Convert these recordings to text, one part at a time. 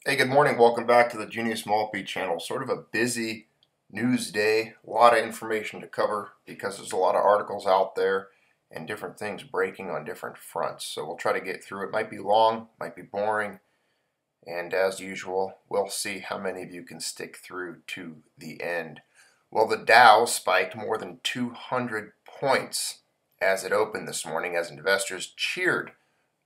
Hey, good morning. Welcome back to the Junius Maltby channel. Sort of a busy news day, a lot of information to cover because there's a lot of articles out there and different things breaking on different fronts. So we'll try to get through it. Might be long, might be boring, and as usual, we'll see how many of you can stick through to the end. Well, the Dow spiked more than 200 points as it opened this morning as investors cheered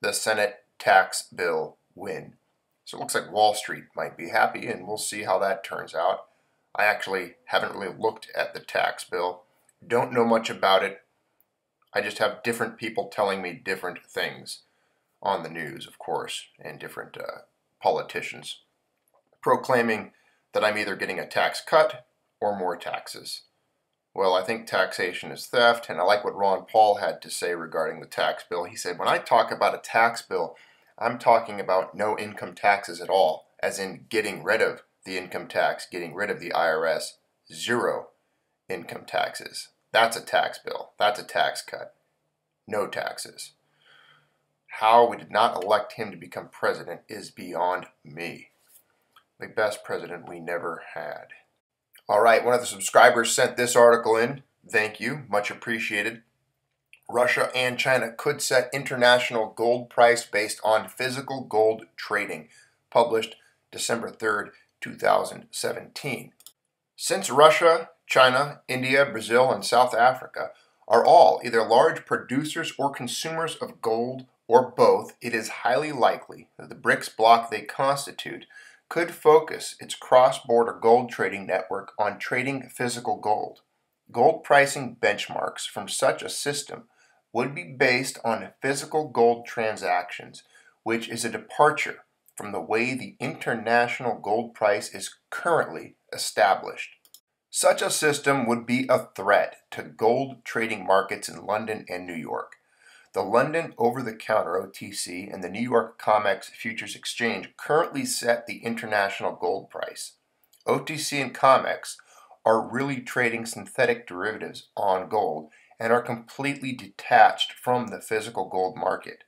the Senate tax bill win. So it looks like Wall Street might be happy, and we'll see how that turns out. I actually haven't really looked at the tax bill. Don't know much about it. I just have different people telling me different things on the news, of course, and different politicians proclaiming that I'm either getting a tax cut or more taxes. Well, I think taxation is theft, and I like what Ron Paul had to say regarding the tax bill. He said, when I talk about a tax bill, I'm talking about no income taxes at all, as in getting rid of the income tax, getting rid of the IRS, zero income taxes. That's a tax bill. That's a tax cut. No taxes. How we did not elect him to become president is beyond me. The best president we never had. All right, one of the subscribers sent this article in. Thank you, much appreciated. Russia and China could set international gold price based on physical gold trading, published December 3rd, 2017. Since Russia, China, India, Brazil, and South Africa are all either large producers or consumers of gold or both, it is highly likely that the BRICS bloc they constitute could focus its cross-border gold trading network on trading physical gold. Gold pricing benchmarks from such a system would be based on physical gold transactions, which is a departure from the way the international gold price is currently established. Such a system would be a threat to gold trading markets in London and New York. The London over-the-counter OTC and the New York COMEX Futures Exchange currently set the international gold price. OTC and COMEX are really trading synthetic derivatives on gold and are completely detached from the physical gold market.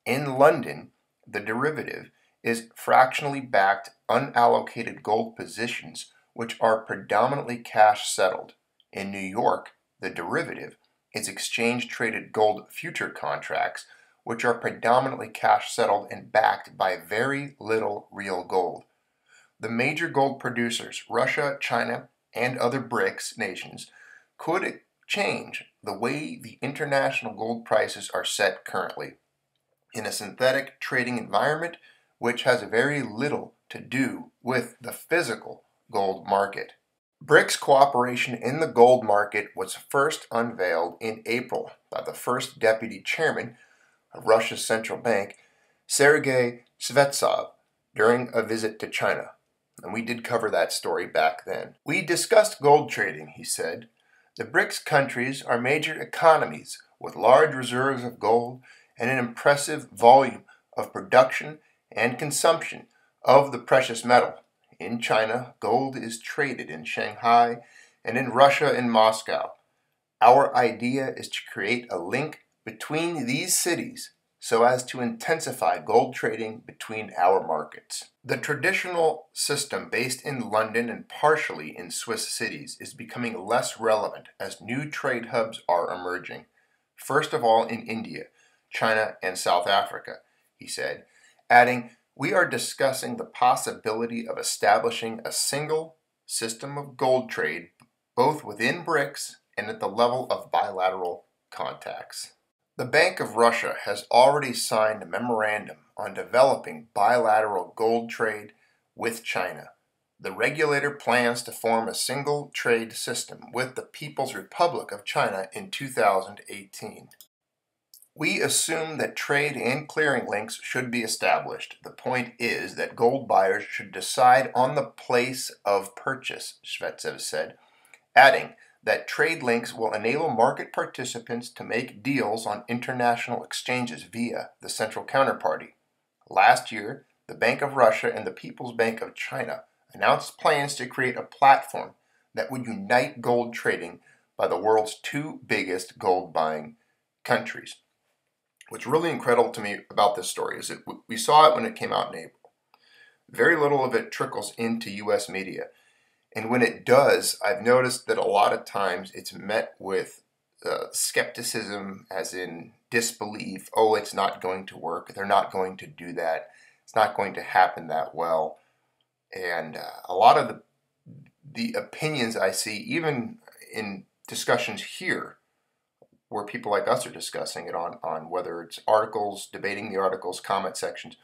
In London, the derivative is fractionally backed, unallocated gold positions which are predominantly cash settled. In New York, the derivative is exchange-traded gold future contracts which are predominantly cash settled and backed by very little real gold. The major gold producers, Russia, China, and other BRICS nations, could change the way the international gold prices are set currently in a synthetic trading environment which has very little to do with the physical gold market. BRICS cooperation in the gold market was first unveiled in April by the first deputy chairman of Russia's central bank, Sergei Svetsov, during a visit to China. And we did cover that story back then. We discussed gold trading, he said. The BRICS countries are major economies with large reserves of gold and an impressive volume of production and consumption of the precious metal. In China, gold is traded in Shanghai and in Russia in Moscow. Our idea is to create a link between these cities so as to intensify gold trading between our markets. The traditional system based in London and partially in Swiss cities is becoming less relevant as new trade hubs are emerging. First of all in India, China, and South Africa, he said, adding, we are discussing the possibility of establishing a single system of gold trade both within BRICS and at the level of bilateral contacts. The Bank of Russia has already signed a memorandum on developing bilateral gold trade with China. The regulator plans to form a single trade system with the People's Republic of China in 2018. We assume that trade and clearing links should be established. The point is that gold buyers should decide on the place of purchase, Shvetsev said, adding that trade links will enable market participants to make deals on international exchanges via the central counterparty. Last year, the Bank of Russia and the People's Bank of China announced plans to create a platform that would unite gold trading by the world's two biggest gold buying countries. What's really incredible to me about this story is that we saw it when it came out in April. very little of it trickles into US media. And when it does, I've noticed that a lot of times it's met with skepticism, as in disbelief. Oh, it's not going to work. They're not going to do that. It's not going to happen that well. And a lot of the opinions I see, even in discussions here, where people like us are discussing it on whether it's articles, debating the articles, comment sections,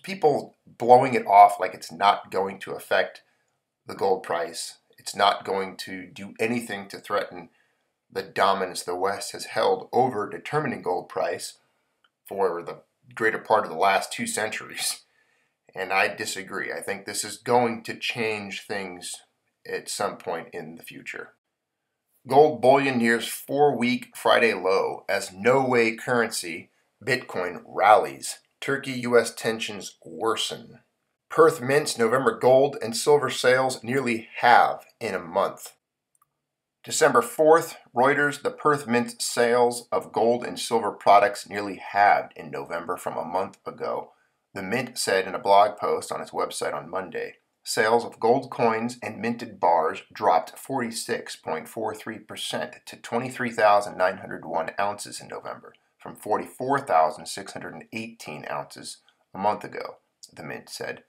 people blowing it off like it's not going to affect the gold price. It's not going to do anything to threaten the dominance the West has held over determining gold price for the greater part of the last 2 centuries. And I disagree. I think this is going to change things at some point in the future. Gold bullion nears 4-week Friday low as no-way currency, Bitcoin, rallies. Turkey-US tensions worsen. Perth Mint's November gold and silver sales nearly halve in a month. December 4th, Reuters, the Perth Mint sales of gold and silver products nearly halved in November from a month ago. The Mint said in a blog post on its website on Monday. Sales of gold coins and minted bars dropped 46.43% to 23,901 ounces in November, from 44,618 ounces a month ago, the Mint said.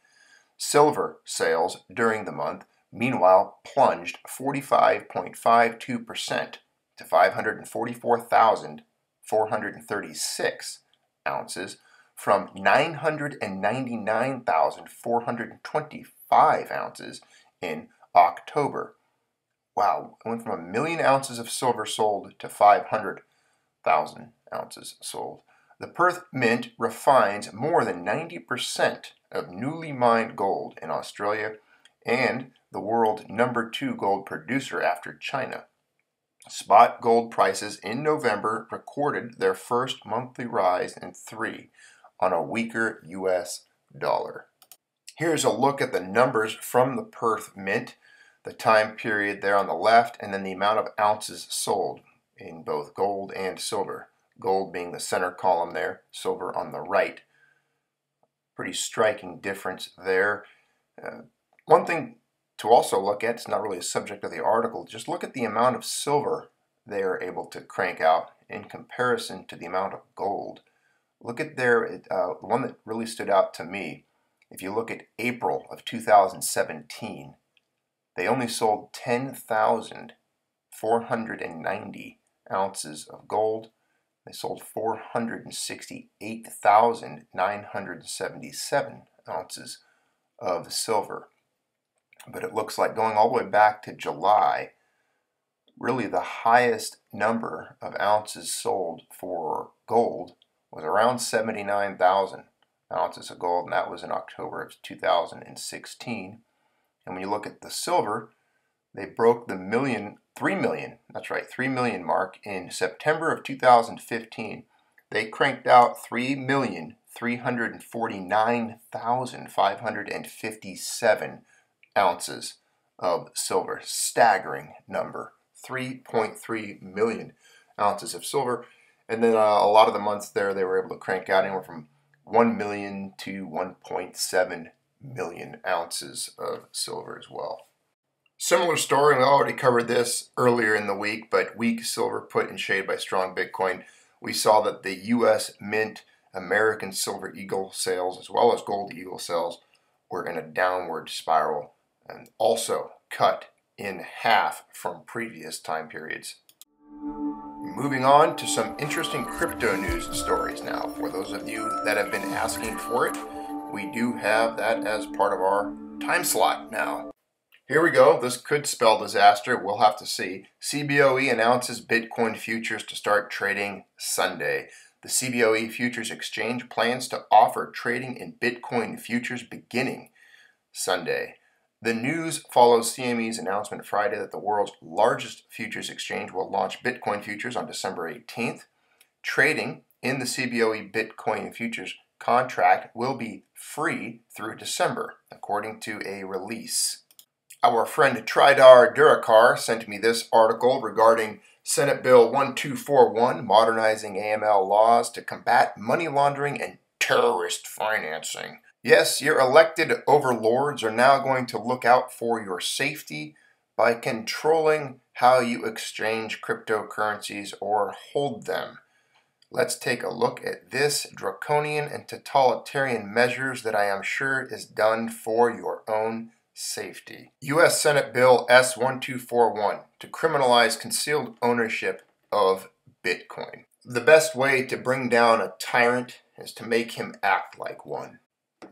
Silver sales during the month, meanwhile, plunged 45.52% to 544,436 ounces from 999,425 ounces in October. Wow, it went from 1 million ounces of silver sold to 500,000 ounces sold. The Perth Mint refines more than 90% of newly mined gold in Australia and the world #2 gold producer after China. Spot gold prices in November recorded their first monthly rise in 3 on a weaker US dollar. Here's a look at the numbers from the Perth Mint, the time period there on the left, and then the amount of ounces sold in both gold and silver. Gold being the center column there, silver on the right. Pretty striking difference there. One thing to also look at, it's not really a subject of the article, just look at the amount of silver they are able to crank out in comparison to the amount of gold. Look at the one that really stood out to me. If you look at April of 2017, they only sold 10,490 ounces of gold. They sold 468,977 ounces of silver. But it looks like going all the way back to July, really the highest number of ounces sold for gold was around 79,000 ounces of gold, and that was in October of 2016. And when you look at the silver, they broke the 3 million mark in September of 2015. They cranked out 3,349,557 ounces of silver. Staggering number. 3.3 million ounces of silver. And then a lot of the months there, they were able to crank out anywhere from 1 million to 1.7 million ounces of silver as well. Similar story, we already covered this earlier in the week, but weak silver put in shade by strong Bitcoin. We saw that the U.S. Mint American Silver Eagle sales, as well as Gold Eagle sales, were in a downward spiral and also cut in half from previous time periods. Moving on to some interesting crypto news stories now. For those of you that have been asking for it, we do have that as part of our time slot now. Here we go. This could spell disaster. We'll have to see. CBOE announces Bitcoin futures to start trading Sunday. The CBOE Futures Exchange plans to offer trading in Bitcoin futures beginning Sunday. The news follows CME's announcement Friday that the world's largest futures exchange will launch Bitcoin futures on December 18th. Trading in the CBOE Bitcoin futures contract will be free through December, according to a release. Our friend Tridar Durakar sent me this article regarding Senate Bill 1241, modernizing AML laws to combat money laundering and terrorist financing. Yes, your elected overlords are now going to look out for your safety by controlling how you exchange cryptocurrencies or hold them. Let's take a look at this draconian and totalitarian measures that I am sure is done for your own safety. U.S. Senate Bill S-1241 to criminalize concealed ownership of Bitcoin. The best way to bring down a tyrant is to make him act like one.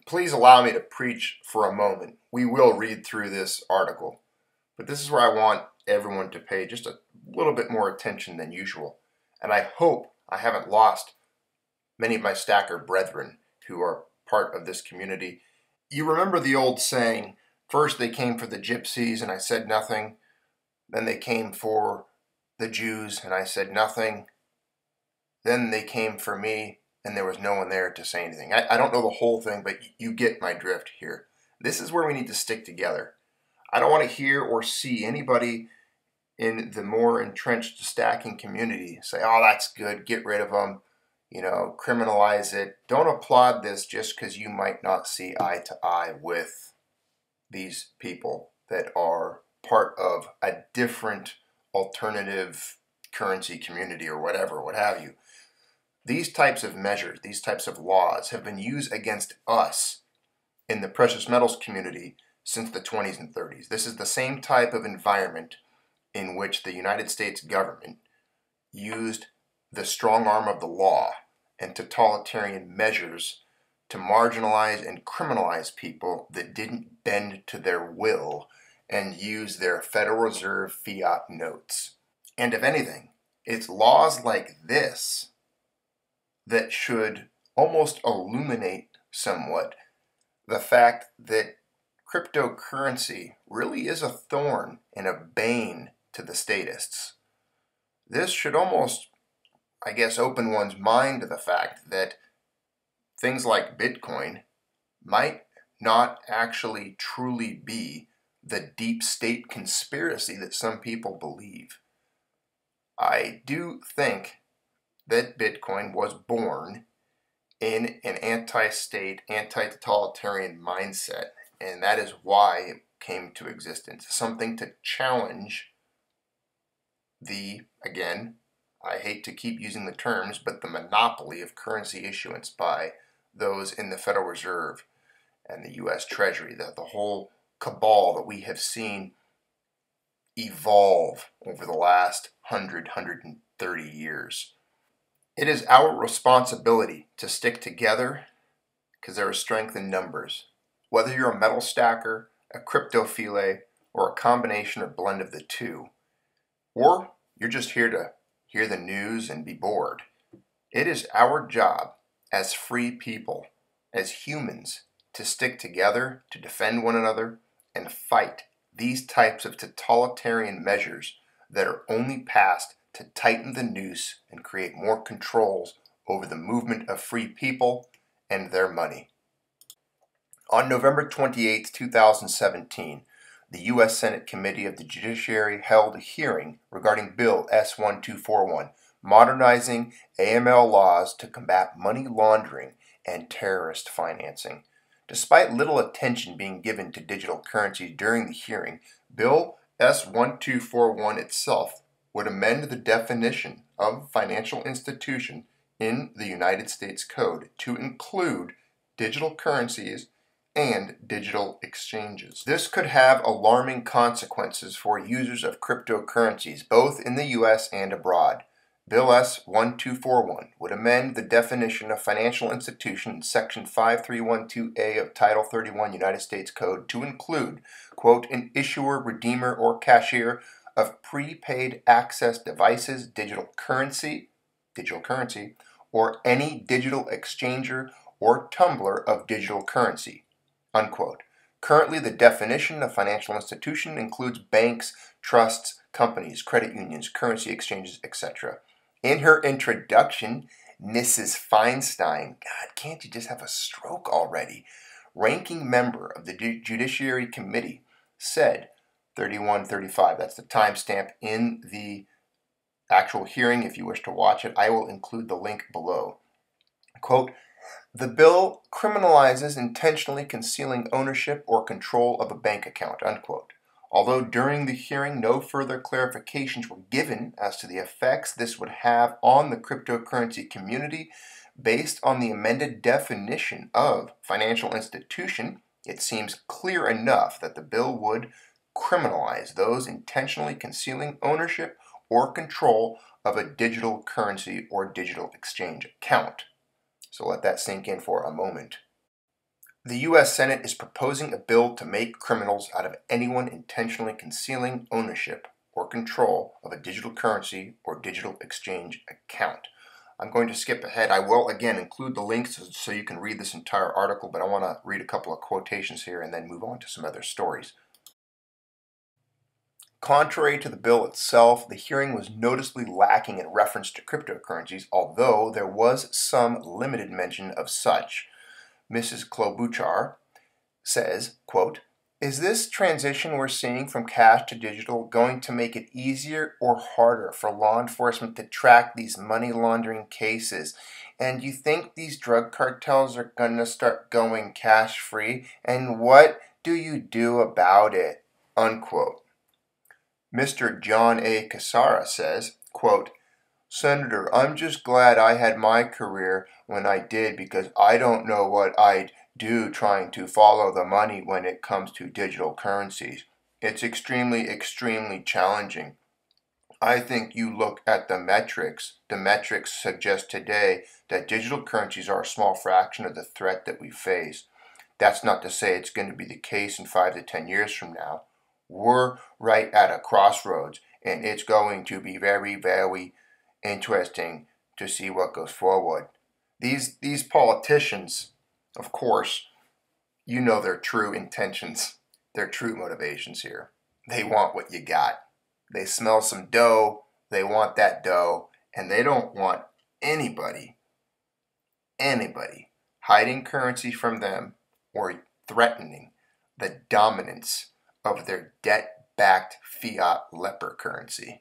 Please allow me to preach for a moment. We will read through this article, but this is where I want everyone to pay just a little bit more attention than usual. And I hope I haven't lost many of my stacker brethren who are part of this community. You remember the old saying, first they came for the gypsies and I said nothing. Then they came for the Jews and I said nothing. Then they came for me and there was no one there to say anything. I don't know the whole thing, but you get my drift here. This is where we need to stick together. I don't want to hear or see anybody in the more entrenched stacking community say, oh, that's good, get rid of them, criminalize it. Don't applaud this just because you might not see eye to eye with these people that are part of a different alternative currency community or whatever, what have you. These types of measures, these types of laws have been used against us in the precious metals community since the 20s and 30s. This is the same type of environment in which the United States government used the strong arm of the law and totalitarian measures to marginalize and criminalize people that didn't bend to their will and use their Federal Reserve fiat notes. And if anything, it's laws like this that should almost illuminate somewhat the fact that cryptocurrency really is a thorn and a bane to the statists. This should almost, I guess, open one's mind to the fact that things like Bitcoin might not actually truly be the deep state conspiracy that some people believe. I do think that Bitcoin was born in an anti-state, anti-totalitarian mindset, and that is why it came to existence. Something to challenge again, I hate to keep using the terms, but the monopoly of currency issuance by those in the Federal Reserve and the U.S. Treasury, the whole cabal that we have seen evolve over the last 130 years. It is our responsibility to stick together because there is strength in numbers. Whether you're a metal stacker, a cryptophile, or a combination or blend of the two, or you're just here to hear the news and be bored, it is our job as free people, as humans, to stick together, to defend one another, and fight these types of totalitarian measures that are only passed to tighten the noose and create more controls over the movement of free people and their money. On November 28, 2017, the U.S. Senate Committee of the Judiciary held a hearing regarding Bill S-1241, modernizing AML laws to combat money laundering and terrorist financing. Despite little attention being given to digital currencies during the hearing, Bill S-1241 itself would amend the definition of financial institution in the United States Code to include digital currencies and digital exchanges. This could have alarming consequences for users of cryptocurrencies, both in the U.S. and abroad. Bill S-1241 would amend the definition of financial institution in Section 5312A of Title 31 United States Code to include, quote, an issuer, redeemer, or cashier of prepaid access devices, digital currency, or any digital exchanger or tumbler of digital currency, unquote. Currently, the definition of financial institution includes banks, trusts, companies, credit unions, currency exchanges, etc. In her introduction, Mrs. Feinstein, God, can't you just have a stroke already? Ranking member of the Judiciary Committee said, 3135, that's the timestamp in the actual hearing. If you wish to watch it, I will include the link below. Quote, The bill criminalizes intentionally concealing ownership or control of a bank account, unquote. Although during the hearing no further clarifications were given as to the effects this would have on the cryptocurrency community, based on the amended definition of financial institution, it seems clear enough that the bill would criminalize those intentionally concealing ownership or control of a digital currency or digital exchange account. So let that sink in for a moment. The U.S. Senate is proposing a bill to make criminals out of anyone intentionally concealing ownership or control of a digital currency or digital exchange account. I'm going to skip ahead. I will, again, include the links so you can read this entire article, but I want to read a couple of quotations here and then move on to some other stories. Contrary to the bill itself, the hearing was noticeably lacking in reference to cryptocurrencies, although there was some limited mention of such. Mrs. Klobuchar says, quote, "Is this transition we're seeing from cash to digital going to make it easier or harder for law enforcement to track these money laundering cases? And you think these drug cartels are going to start going cash free? And what do you do about it?" Unquote. Mr. John A. Cassara says, quote, "Senator, I'm just glad I had my career when I did because I don't know what I'd do trying to follow the money when it comes to digital currencies. It's extremely, extremely challenging. I think you look at the metrics. The metrics suggest today that digital currencies are a small fraction of the threat that we face. That's not to say it's going to be the case in 5 to 10 years from now. We're right at a crossroads, and it's going to be very, very interesting to see what goes forward." These politicians, of course, you know their true intentions, their true motivations here. They want what you got. They smell some dough, they want that dough, and they don't want anybody hiding currency from them or threatening the dominance of their debt-backed fiat leper currency.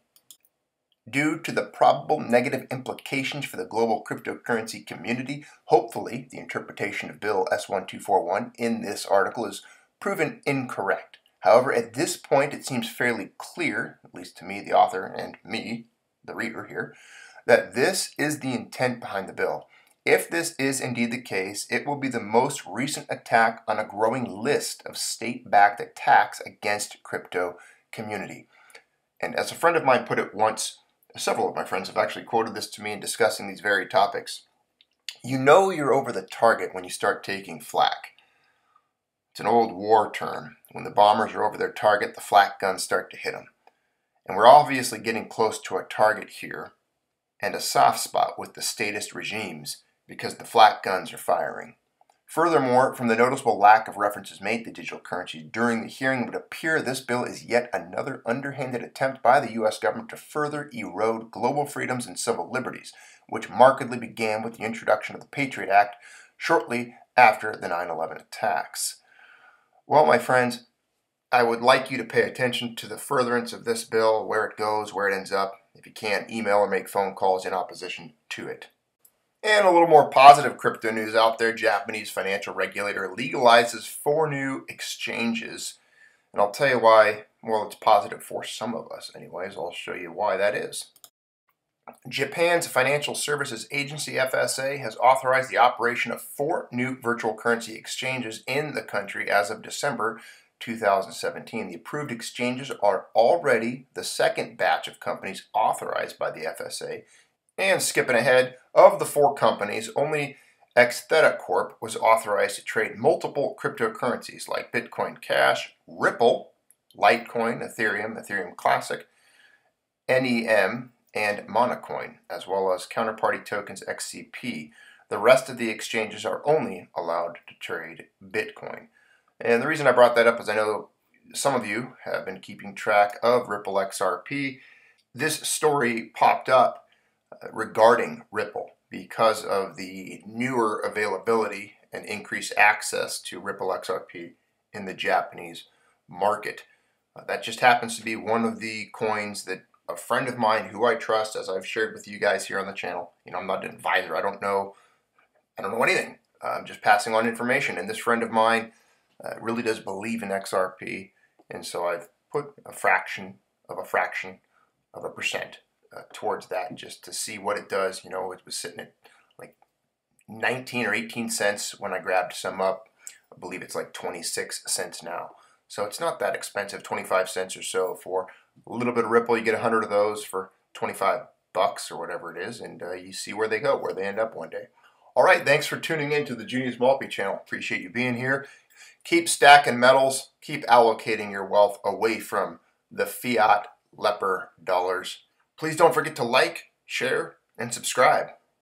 Due to the probable negative implications for the global cryptocurrency community, hopefully the interpretation of Bill S1241 in this article is proven incorrect. However, at this point it seems fairly clear, at least to me, the author, and me, the reader here, that this is the intent behind the bill. If this is indeed the case, it will be the most recent attack on a growing list of state-backed attacks against crypto community. And as a friend of mine put it once, several of my friends have actually quoted this to me in discussing these very topics. You know you're over the target when you start taking flak. It's an old war term. When the bombers are over their target, the flak guns start to hit them. And we're obviously getting close to a target here and a soft spot with the statist regimes because the flak guns are firing. Furthermore, from the noticeable lack of references made to digital currency during the hearing, it would appear this bill is yet another underhanded attempt by the U.S. government to further erode global freedoms and civil liberties, which markedly began with the introduction of the Patriot Act shortly after the 9/11 attacks. Well, my friends, I would like you to pay attention to the furtherance of this bill, where it goes, where it ends up. If you can't, email or make phone calls in opposition to it. And a little more positive crypto news out there. Japanese financial regulator legalizes 4 new exchanges. And I'll tell you why, well, it's positive for some of us anyways. I'll show you why that is. Japan's Financial Services Agency, FSA, has authorized the operation of 4 new virtual currency exchanges in the country as of December 2017. The approved exchanges are already the second batch of companies authorized by the FSA. And skipping ahead, of the 4 companies, only Xtheta Corp was authorized to trade multiple cryptocurrencies like Bitcoin Cash, Ripple, Litecoin, Ethereum Classic, NEM, and Monocoin, as well as counterparty tokens XCP. The rest of the exchanges are only allowed to trade Bitcoin. And the reason I brought that up is I know some of you have been keeping track of Ripple XRP. This story popped up regarding Ripple because of the newer availability and increased access to Ripple XRP in the Japanese market. That just happens to be one of the coins that a friend of mine who I trust, as I've shared with you guys here on the channel, I'm not an advisor, I don't know I don't know anything. I'm just passing on information. And this friend of mine really does believe in XRP, and so I've put a fraction of a percent towards that just to see what it does. You know, it was sitting at like 19 or 18 cents when I grabbed some up. I believe it's like 26 cents now. So it's not that expensive, 25 cents or so for a little bit of Ripple. You get 100 of those for 25 bucks or whatever it is, and you see where they go, where they end up one day. All right, thanks for tuning in to the Junius Maltby channel. Appreciate you being here. Keep stacking metals. Keep allocating your wealth away from the fiat leper dollars. Please don't forget to like, share, and subscribe.